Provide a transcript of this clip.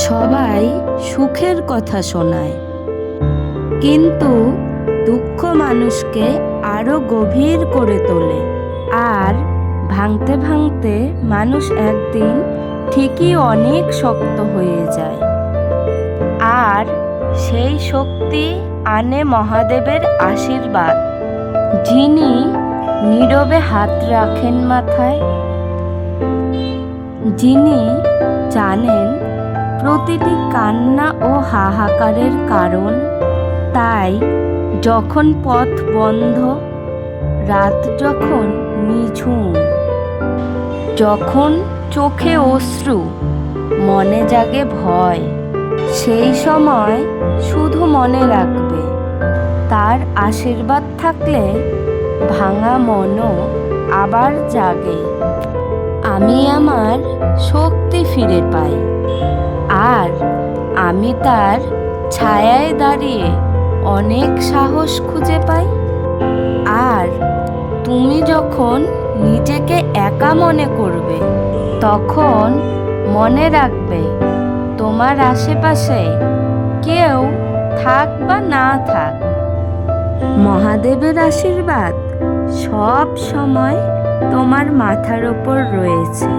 সবাই সুখের কথা শোনায়, কিন্তু দুঃখ মানুষকে আরো গভীর করে তোলে। আর ভাঙতে ভাঙতে মানুষ একদিন ঠিকই অনেক শক্ত হয়ে যায়। আর সেই শক্তি আনে মহাদেবের আশীর্বাদ, যিনি নীরবে হাত রাখেন মাথায়, যিনি জানেন প্রতিটি কান্না ও হাহাকারের কারণ। তাই যখন পথ বন্ধ, রাত যখন নিঝুম, যখন চোখে অশ্রু, মনে জাগে ভয়, সেই সময় শুধু মনে রাখবে, তার আশীর্বাদ থাকলে ভাঙা মনও আবার জাগে। আমি আমার শক্তি ফিরে পাই, আর আমি তার ছায়ায় দাঁড়িয়ে অনেক সাহস খুঁজে পাই। আর তুমি যখন নিজেকে একা মনে করবে, তখন মনে রাখবে তোমার আশেপাশে কেউ থাক বা না থাক, মহাদেবের আশীর্বাদ সব সময় তোমার মাথার ওপর রয়েছে।